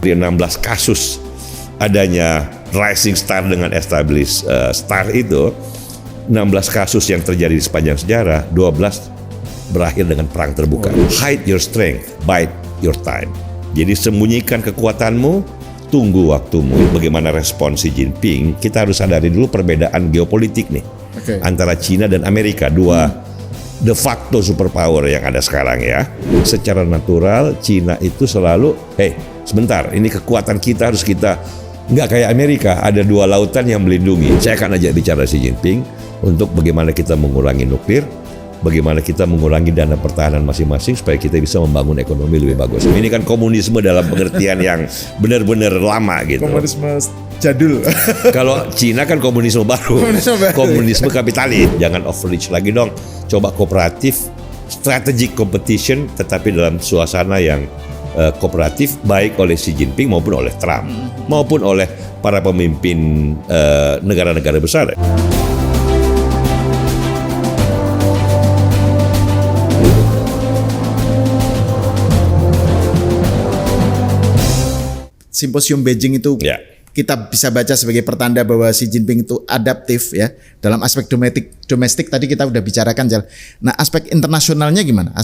Di 16 kasus adanya rising star dengan established star itu, 16 kasus yang terjadi di sepanjang sejarah, 12 berakhir dengan perang terbuka. Hide your strength, bide your time. Jadi sembunyikan kekuatanmu, tunggu waktumu. Bagaimana respon Xi Jinping, kita harus sadari dulu perbedaan geopolitik nih. Antara Cina dan Amerika, dua de facto superpower yang ada sekarang ya. Secara natural Cina itu selalu, sebentar, ini kekuatan kita harus kita, nggak kayak Amerika, ada dua lautan yang melindungi. Saya akan ajak bicara Xi Jinping untuk bagaimana kita mengurangi nuklir, bagaimana kita mengurangi dana pertahanan masing-masing supaya kita bisa membangun ekonomi lebih bagus. Ini kan komunisme dalam pengertian yang benar-benar lama gitu. Komunisme jadul. Kalau Cina kan komunisme baru. Komunisme kapitalis. Jangan overreach lagi dong. Coba kooperatif, strategic competition, tetapi dalam suasana yang kooperatif, baik oleh Xi Jinping maupun oleh Trump, maupun oleh para pemimpin negara-negara besar. Simposium Beijing itu kita bisa baca sebagai pertanda bahwa Xi Jinping itu adaptif ya dalam aspek domestik tadi kita udah bicarakan Jal. Nah aspek internasionalnya gimana?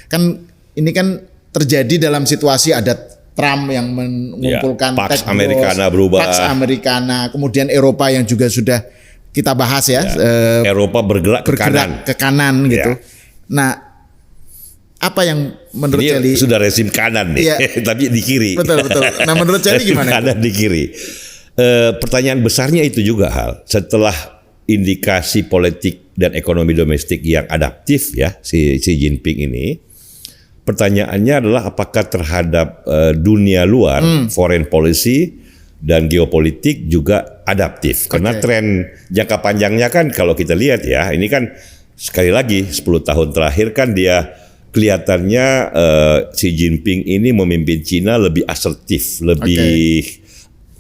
Kan ini kan terjadi dalam situasi ada Trump yang mengumpulkan Pax Americana berubah. Pax Americana, kemudian Eropa yang juga sudah kita bahas ya. Eropa bergerak ke kanan gitu. Nah apa yang menurut Celi sudah rezim kanan nih, tapi di kiri. Betul. Nah menurut Celi gimana? Kanan di kiri. Pertanyaan besarnya itu juga Hal. Setelah indikasi politik dan ekonomi domestik yang adaptif ya si Xi Jinping ini, pertanyaannya adalah apakah terhadap dunia luar, foreign policy dan geopolitik juga adaptif. Karena tren jangka panjangnya kan kalau kita lihat ya, ini kan sekali lagi 10 tahun terakhir kan dia kelihatannya Xi Jinping ini memimpin Cina lebih asertif, lebih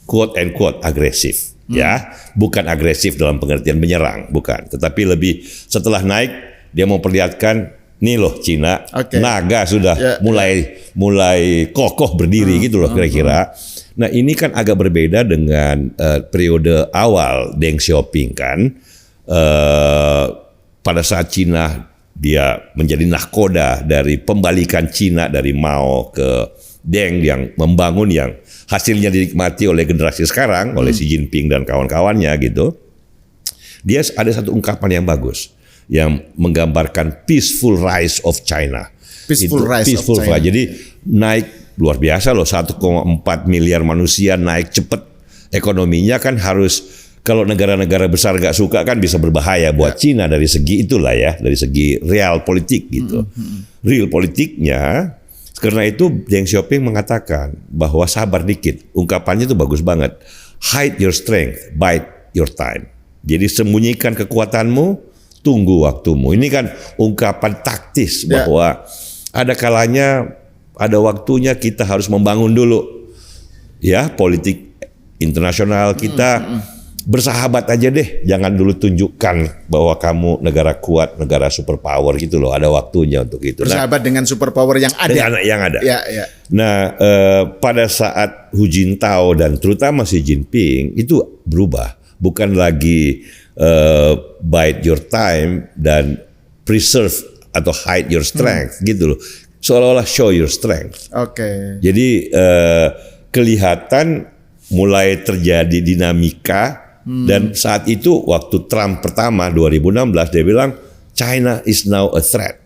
quote and quote agresif, ya, bukan agresif dalam pengertian menyerang, bukan, tetapi lebih setelah naik dia mau perlihatkan nih loh Cina, naga sudah mulai kokoh berdiri gitu loh kira-kira. Nah ini kan agak berbeda dengan periode awal Deng Xiaoping kan, pada saat Cina dia menjadi nahkoda dari pembalikan Cina dari Mao ke Deng yang membangun yang hasilnya dinikmati oleh generasi sekarang oleh Xi Jinping dan kawan-kawannya gitu. Dia ada satu ungkapan yang bagus yang menggambarkan peaceful rise of China. Peaceful rise. Jadi naik luar biasa loh, 1,4 miliar manusia naik cepat. Ekonominya kan harus, kalau negara-negara besar gak suka kan bisa berbahaya buat Cina dari segi itulah ya, dari segi real politik gitu. Real politiknya, karena itu Deng Xiaoping mengatakan bahwa sabar dikit, ungkapannya itu bagus banget. Hide your strength, bide your time. Jadi sembunyikan kekuatanmu, tunggu waktumu. Ini kan ungkapan taktis bahwa ada kalanya, ada waktunya kita harus membangun dulu ya politik internasional kita. Bersahabat aja deh, jangan dulu tunjukkan bahwa kamu negara kuat, negara superpower gitu loh. Ada waktunya untuk itu. Bersahabat dengan superpower yang ada. Yang ada. Nah, pada saat Hu Jintao dan terutama Xi Jinping itu berubah, bukan lagi bide your time dan preserve atau hide your strength gitu loh. Seolah-olah show your strength. Jadi kelihatan mulai terjadi dinamika. Dan saat itu waktu Trump pertama 2016 dia bilang China is now a threat.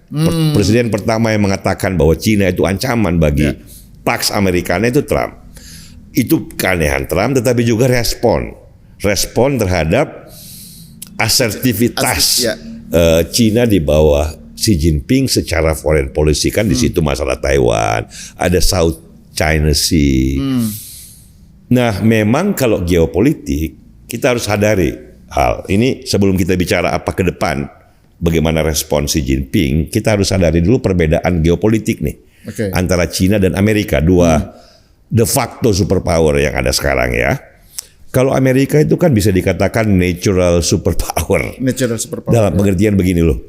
Presiden pertama yang mengatakan bahwa China itu ancaman bagi Pax Americana itu Trump. Itu keanehan Trump, tetapi juga respon terhadap asertivitas China di bawah Xi Jinping secara foreign policy kan di situ masalah Taiwan, ada South China Sea. Nah, memang kalau geopolitik kita harus sadari hal ini sebelum kita bicara apa ke depan, bagaimana respon Xi Jinping, kita harus sadari dulu perbedaan geopolitik nih antara Cina dan Amerika, dua de facto superpower yang ada sekarang ya. Kalau Amerika itu kan bisa dikatakan natural superpower. Dalam pengertian begini loh,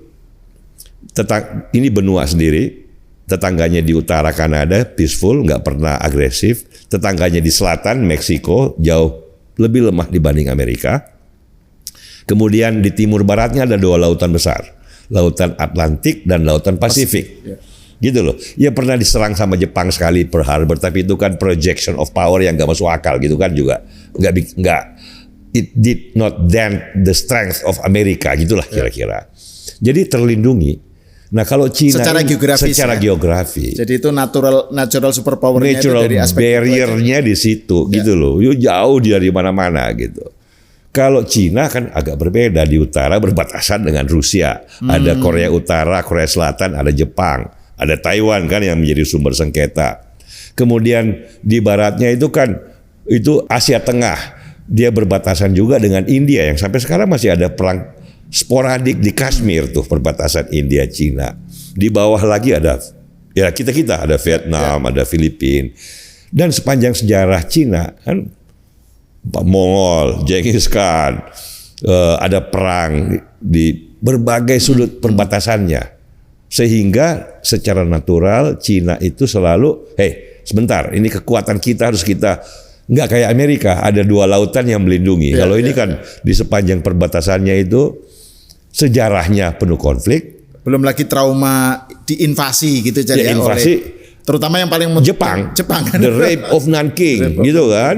ini benua sendiri, Tetangganya di utara Kanada peaceful, nggak pernah agresif. Tetangganya di selatan Meksiko jauh lebih lemah dibanding Amerika. Kemudian di timur baratnya ada 2 lautan besar, Lautan Atlantik dan Lautan Pasifik. Gitu loh. Ya pernah diserang sama Jepang sekali Pearl Harbor, tapi itu kan projection of power yang nggak masuk akal gitu kan juga. Nggak. It did not dent the strength of Amerika, gitulah kira-kira. Jadi terlindungi. Nah kalau Cina secara geografis, geografis. Jadi itu natural superpower-nya itu dari aspek barrier-nya di situ gitu loh. Jauh dari mana-mana gitu. Kalau Cina kan agak berbeda, di utara berbatasan dengan Rusia. Ada Korea Utara, Korea Selatan, ada Jepang, ada Taiwan kan yang menjadi sumber sengketa. Kemudian di baratnya itu kan itu Asia Tengah. Dia berbatasan juga dengan India yang sampai sekarang masih ada perang sporadik di Kashmir tuh, perbatasan India Cina. Di bawah lagi ada ya kita ada Vietnam, ada Filipina. Dan sepanjang sejarah Cina kan Mongol, Genghis Khan, ada perang di berbagai sudut perbatasannya. Sehingga secara natural Cina itu selalu, sebentar, ini kekuatan kita harus kita. Nggak kayak Amerika, ada 2 lautan yang melindungi. Kalau ini kan di sepanjang perbatasannya itu sejarahnya penuh konflik. Belum lagi trauma diinvasi gitu jadi invasi, oleh terutama yang paling Jepang kan? The Rape of Nanking gitu kan.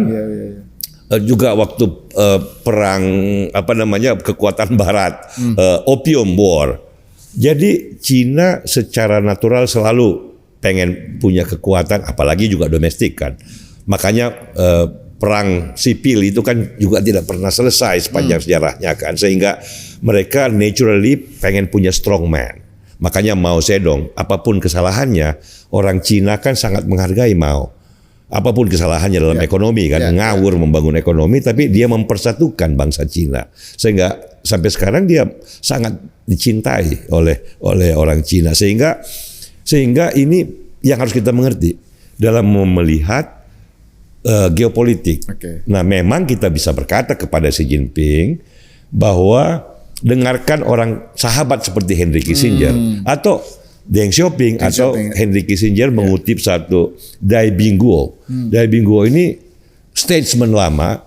Juga waktu perang kekuatan Barat, Opium War. Jadi Cina secara natural selalu pengen punya kekuatan, apalagi juga domestik kan. Makanya perang sipil itu kan juga tidak pernah selesai sepanjang sejarahnya kan, sehingga mereka naturally pengen punya strong man. Makanya Mao Zedong, apapun kesalahannya, orang Cina kan sangat menghargai Mao. Apapun kesalahannya dalam ekonomi kan, ngawur membangun ekonomi, tapi dia mempersatukan bangsa Cina, sehingga sampai sekarang dia sangat dicintai oleh orang Cina, sehingga ini yang harus kita mengerti dalam melihat geopolitik. Nah, memang kita bisa berkata kepada Xi Jinping bahwa dengarkan orang sahabat seperti Henry Kissinger atau Deng Xiaoping atau Henry Kissinger mengutip satu Dai Bingguo. Dai Bingguo ini statesman lama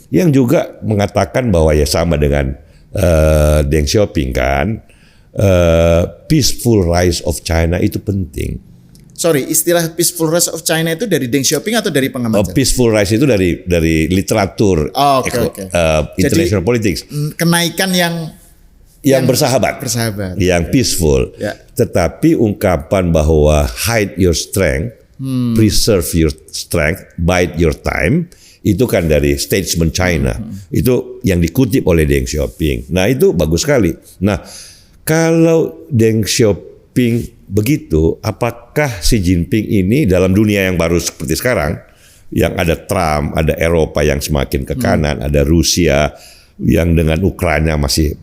yang juga mengatakan bahwa ya sama dengan Deng Xiaoping kan, peaceful rise of China itu penting. Sorry, istilah peaceful rise of China itu dari Deng Xiaoping atau dari pengamat? Peaceful rise itu dari literatur international politics. Kenaikan yang bersahabat, yang peaceful. Tetapi ungkapan bahwa hide your strength, preserve your strength, bide your time, itu kan dari statesman China. Itu yang dikutip oleh Deng Xiaoping. Nah itu bagus sekali. Nah kalau Deng Xiaoping begitu, apakah Xi Jinping ini dalam dunia yang baru seperti sekarang, yang ada Trump, ada Eropa yang semakin ke kanan, ada Rusia yang dengan Ukraina masih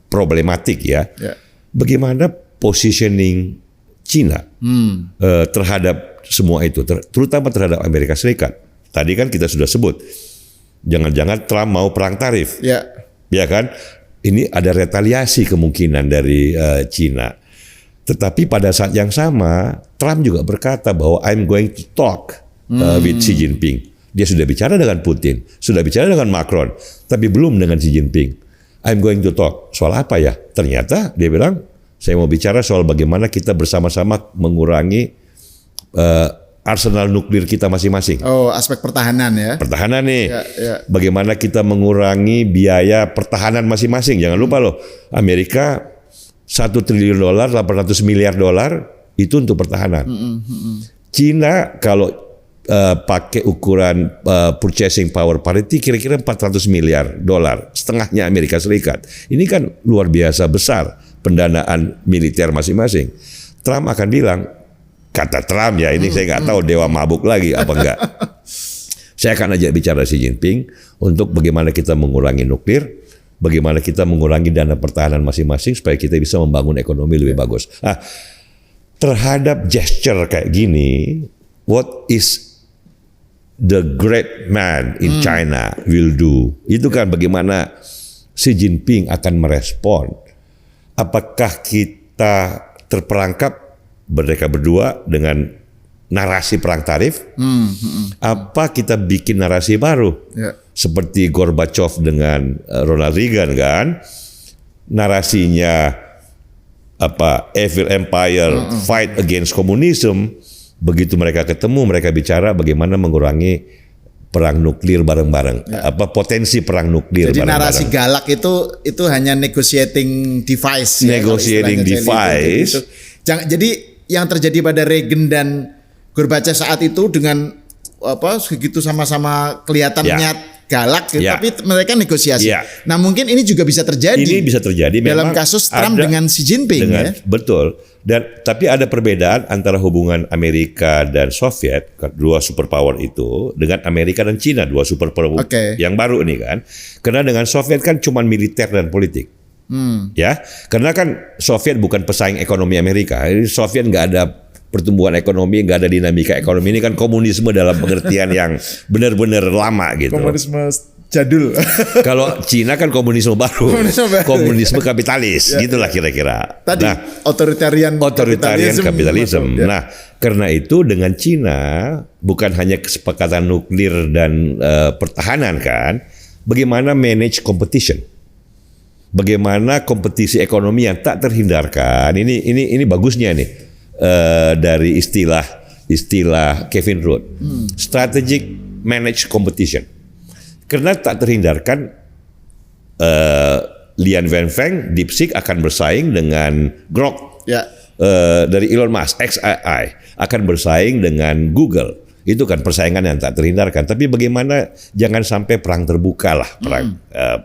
problematik ya. Bagaimana positioning Cina terhadap semua itu, terutama terhadap Amerika Serikat? Tadi kan kita sudah sebut, jangan-jangan Trump mau perang tarif, ya kan? Ini ada retaliasi kemungkinan dari Cina. Tetapi pada saat yang sama, Trump juga berkata bahwa I'm going to talk with Xi Jinping. Dia sudah bicara dengan Putin, sudah bicara dengan Macron, tapi belum dengan Xi Jinping. I'm going to talk. Soal apa ya? Ternyata dia bilang, saya mau bicara soal bagaimana kita bersama-sama mengurangi arsenal nuklir kita masih-masing. Oh, aspek pertahanan ya. Pertahanan nih. Bagaimana kita mengurangi biaya pertahanan masing-masing. Jangan lupa loh, Amerika $1 triliun, $800 miliar itu untuk pertahanan. Cina kalau pakai ukuran purchasing power parity kira-kira $400 miliar, setengahnya Amerika Serikat. Ini kan luar biasa besar pendanaan militer masing-masing. Trump akan bilang, kata Trump ya, ini saya nggak tahu dewa mabuk lagi apa enggak. Saya akan ajak bicara Xi Jinping untuk bagaimana kita mengurangi nuklir, bagaimana kita mengurangi dana pertahanan masing-masing supaya kita bisa membangun ekonomi lebih bagus. Nah, terhadap gesture kayak gini, what is the great man in China will do? Itu kan bagaimana Xi Jinping akan merespon. Apakah kita terperangkap mereka berdua dengan narasi perang tarif. Apa kita bikin narasi baru? Ya. Seperti Gorbachev dengan Ronald Reagan kan? Narasinya apa? Evil Empire, fight against communism. Begitu mereka ketemu, mereka bicara bagaimana mengurangi perang nuklir bareng-bareng. Apa potensi perang nuklir Jadi bareng-bareng. narasi galak itu hanya negotiating device. Negotiating ya, device. Jadi yang terjadi pada Reagan dan Gorbachev saat itu dengan apa segitu sama-sama kelihatannya galak, gitu, tapi mereka negosiasi. Nah mungkin ini juga bisa terjadi. Ini bisa terjadi dalam kasus Trump dengan Xi Jinping. Betul. Tapi ada perbedaan antara hubungan Amerika dan Soviet, dua superpower itu, dengan Amerika dan Cina, dua superpower yang baru ini kan. Karena dengan Soviet kan cuma militer dan politik. Ya, karena kan Soviet bukan pesaing ekonomi Amerika. Soviet nggak ada pertumbuhan ekonomi, nggak ada dinamika ekonomi. Ini kan komunisme dalam pengertian yang benar-benar lama gitu. Komunisme jadul. Kalau Cina kan komunisme baru, komunisme kapitalis, gitulah kira-kira. Tadi otoritarian kapitalisme. Nah, karena itu dengan Cina bukan hanya kesepakatan nuklir dan pertahanan kan, bagaimana manage competition, bagaimana kompetisi ekonomi yang tak terhindarkan. Ini bagusnya nih. Dari istilah Kevin Rudd, strategic manage competition, karena tak terhindarkan Lian Wenfeng, DeepSeek akan bersaing dengan Grok dari Elon Musk, XAI akan bersaing dengan Google. Itu kan persaingan yang tak terhindarkan. Tapi bagaimana jangan sampai perang terbuka lah,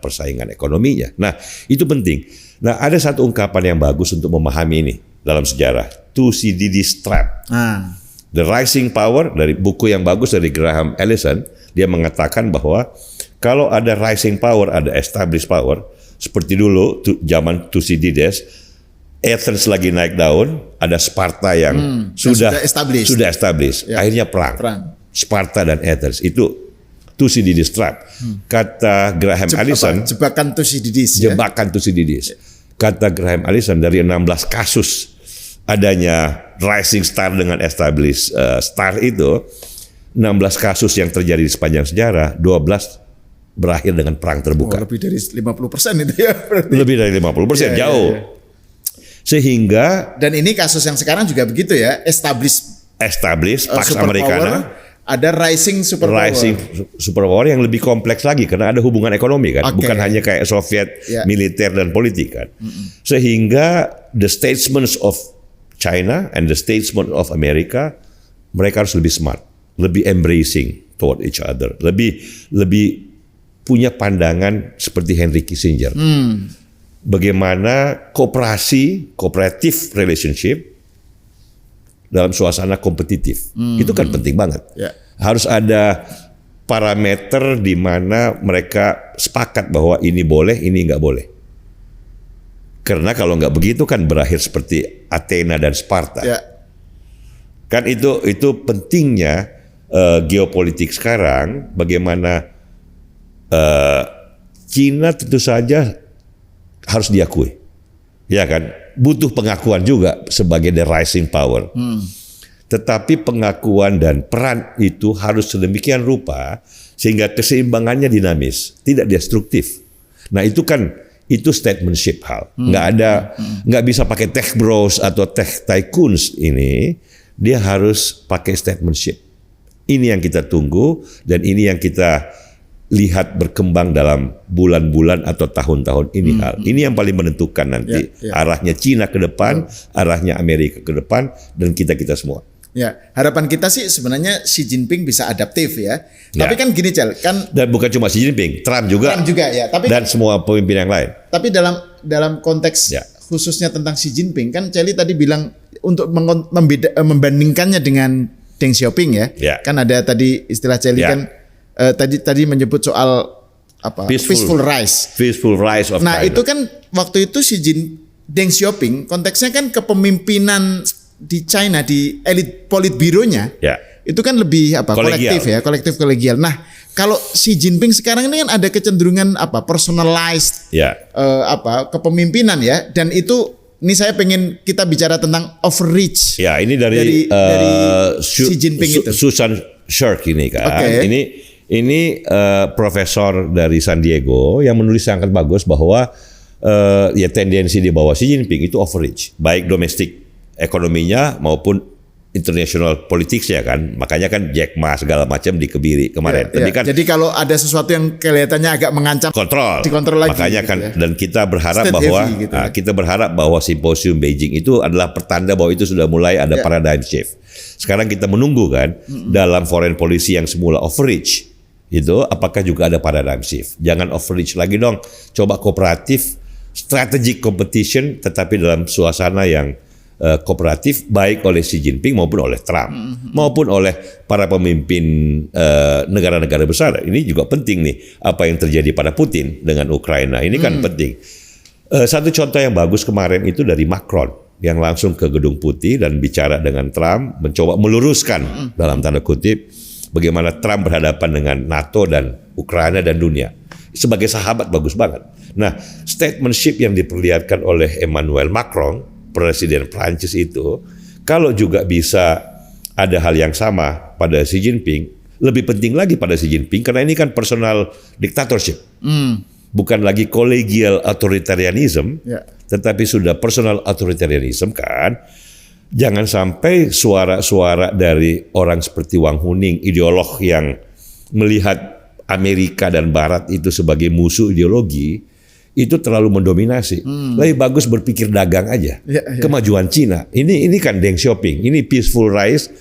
persaingan ekonominya. Nah itu penting. Nah ada satu ungkapan yang bagus untuk memahami ini dalam sejarah. Thucydides Trap. The Rising Power, dari buku yang bagus dari Graham Allison, dia mengatakan bahwa kalau ada rising power, ada established power, seperti dulu zaman Thucydides, Athens lagi naik daun, ada Sparta yang sudah established. Akhirnya perang. Sparta dan Athens itu Thucydides Trap. Kata Graham Allison, jebakan Thucydides. Kata Graham Allison, dari 16 kasus adanya rising star dengan established star itu, 16 kasus yang terjadi di sepanjang sejarah, 12 berakhir dengan perang terbuka. Lebih dari 50% itu ya berarti. Lebih dari 50%, jauh. Sehingga, dan ini kasus yang sekarang juga begitu ya, established Pax Americana, ada rising superpower yang lebih kompleks lagi karena ada hubungan ekonomi kan, bukan hanya kayak Soviet militer dan politik kan. Sehingga the statesmen of China and the statesmen of America, mereka harus lebih smart, lebih embracing toward each other, lebih punya pandangan seperti Henry Kissinger. Bagaimana cooperative relationship dalam suasana kompetitif. Itu kan penting banget. Harus ada parameter di mana mereka sepakat bahwa ini boleh, ini nggak boleh. Karena kalau nggak begitu kan berakhir seperti Athena dan Sparta. Kan itu pentingnya geopolitik sekarang. Bagaimana Cina tentu saja harus diakui, ya kan? Butuh pengakuan juga sebagai the rising power. Tetapi pengakuan dan peran itu harus sedemikian rupa sehingga keseimbangannya dinamis, tidak destruktif. Nah itu statementship hal. Nggak bisa pakai tech bros atau tech tycoons ini. Dia harus pakai statementship. Ini yang kita tunggu dan ini yang kita lihat berkembang dalam bulan-bulan atau tahun-tahun ini hal. Ini yang paling menentukan nanti arahnya Cina ke depan, arahnya Amerika ke depan, dan kita semua. Ya, harapan kita sih sebenarnya Xi Jinping bisa adaptif ya. Tapi kan gini Cel, kan dan bukan cuma Xi Jinping, Trump juga ya. Tapi dan semua pemimpin yang lain. Tapi dalam konteks khususnya tentang Xi Jinping kan Celi tadi bilang untuk membandingkannya dengan Deng Xiaoping ya. Kan ada tadi istilah Celi kan tadi menyebut soal apa? Peaceful rise of Nah, China. itu kan waktu itu Deng Xiaoping konteksnya kan kepemimpinan di China, di elit politbironya, itu kan lebih kolektif kolegial. Nah, kalau Xi Jinping sekarang ini kan ada kecenderungan personalized, kepemimpinan ya, dan itu Ini saya pengen kita bicara tentang overreach. Ya, ini dari Xi Jinping itu. Susan Shirk ini kan. Okay. Ini profesor dari San Diego yang menulis sangat bagus bahwa ya tendensi di bawah Xi Jinping itu overreach, baik domestik ekonominya maupun international politicsnya kan. Makanya kan Jack Ma segala macam dikebiri kemarin. Tapi kan jadi kalau ada sesuatu yang kelihatannya agak mengancam, dikontrol lagi. Makanya gitu kan ya. Dan kita berharap State bahwa heavy, gitu ya. kita berharap bahwa simposium Beijing itu adalah pertanda bahwa itu sudah mulai ada paradigm shift. Sekarang kita menunggu kan dalam foreign policy yang semula overreach itu apakah juga ada paradigm shift. Jangan overreach lagi dong. Coba kooperatif, strategic competition tetapi dalam suasana yang kooperatif baik oleh Xi Jinping maupun oleh Trump maupun oleh para pemimpin negara-negara besar. Ini juga penting nih apa yang terjadi pada Putin dengan Ukraina ini kan penting. Satu contoh yang bagus kemarin itu dari Macron yang langsung ke Gedung Putih dan bicara dengan Trump, mencoba meluruskan dalam tanda kutip bagaimana Trump berhadapan dengan NATO dan Ukraina dan dunia. Sebagai sahabat bagus banget. Nah, statementship yang diperlihatkan oleh Emmanuel Macron Presiden Prancis itu, kalau juga bisa ada hal yang sama pada Xi Jinping, lebih penting lagi pada Xi Jinping karena ini kan personal dictatorship, bukan lagi collegial authoritarianism, tetapi sudah personal authoritarianism kan. Jangan sampai suara-suara dari orang seperti Wang Huning, ideolog yang melihat Amerika dan Barat itu sebagai musuh ideologi, itu terlalu mendominasi. Lebih bagus berpikir dagang aja. Kemajuan Cina. Ini kan Deng Xiaoping. Ini peaceful rise.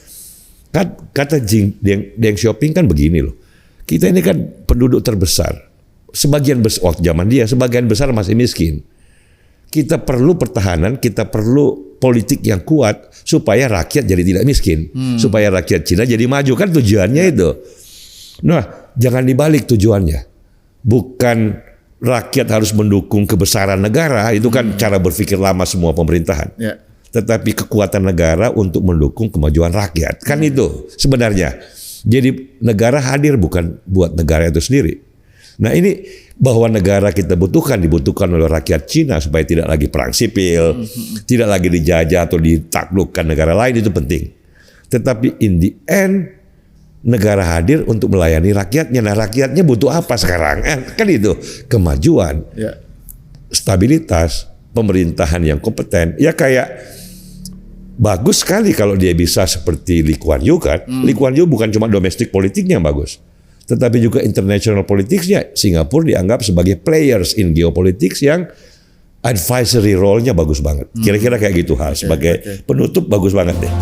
Kata Deng Xiaoping kan begini loh. Kita ini kan penduduk terbesar. Sebagian besar, zaman dia, sebagian besar masih miskin. Kita perlu pertahanan, kita perlu politik yang kuat supaya rakyat jadi tidak miskin. Supaya rakyat Cina jadi maju. Kan tujuannya itu. Nah, jangan dibalik tujuannya. Bukan rakyat harus mendukung kebesaran negara, itu kan cara berpikir lama semua pemerintahan. Tetapi kekuatan negara untuk mendukung kemajuan rakyat. Kan itu sebenarnya. Jadi negara hadir bukan buat negara itu sendiri. Nah ini bahwa negara kita dibutuhkan oleh rakyat Cina supaya tidak lagi perang sipil, tidak lagi dijajah atau ditaklukkan negara lain, itu penting. Tetapi in the end, negara hadir untuk melayani rakyatnya. Nah rakyatnya butuh apa sekarang? Kan itu kemajuan, stabilitas, pemerintahan yang kompeten. Ya kayak bagus sekali kalau dia bisa seperti Lee Kuan Yew kan. Lee Kuan Yew bukan cuma domestik politiknya yang bagus, tetapi juga international politiknya. Singapura dianggap sebagai players in geopolitics yang advisory role-nya bagus banget. Kira-kira kayak gitu hal. Sebagai penutup bagus banget deh.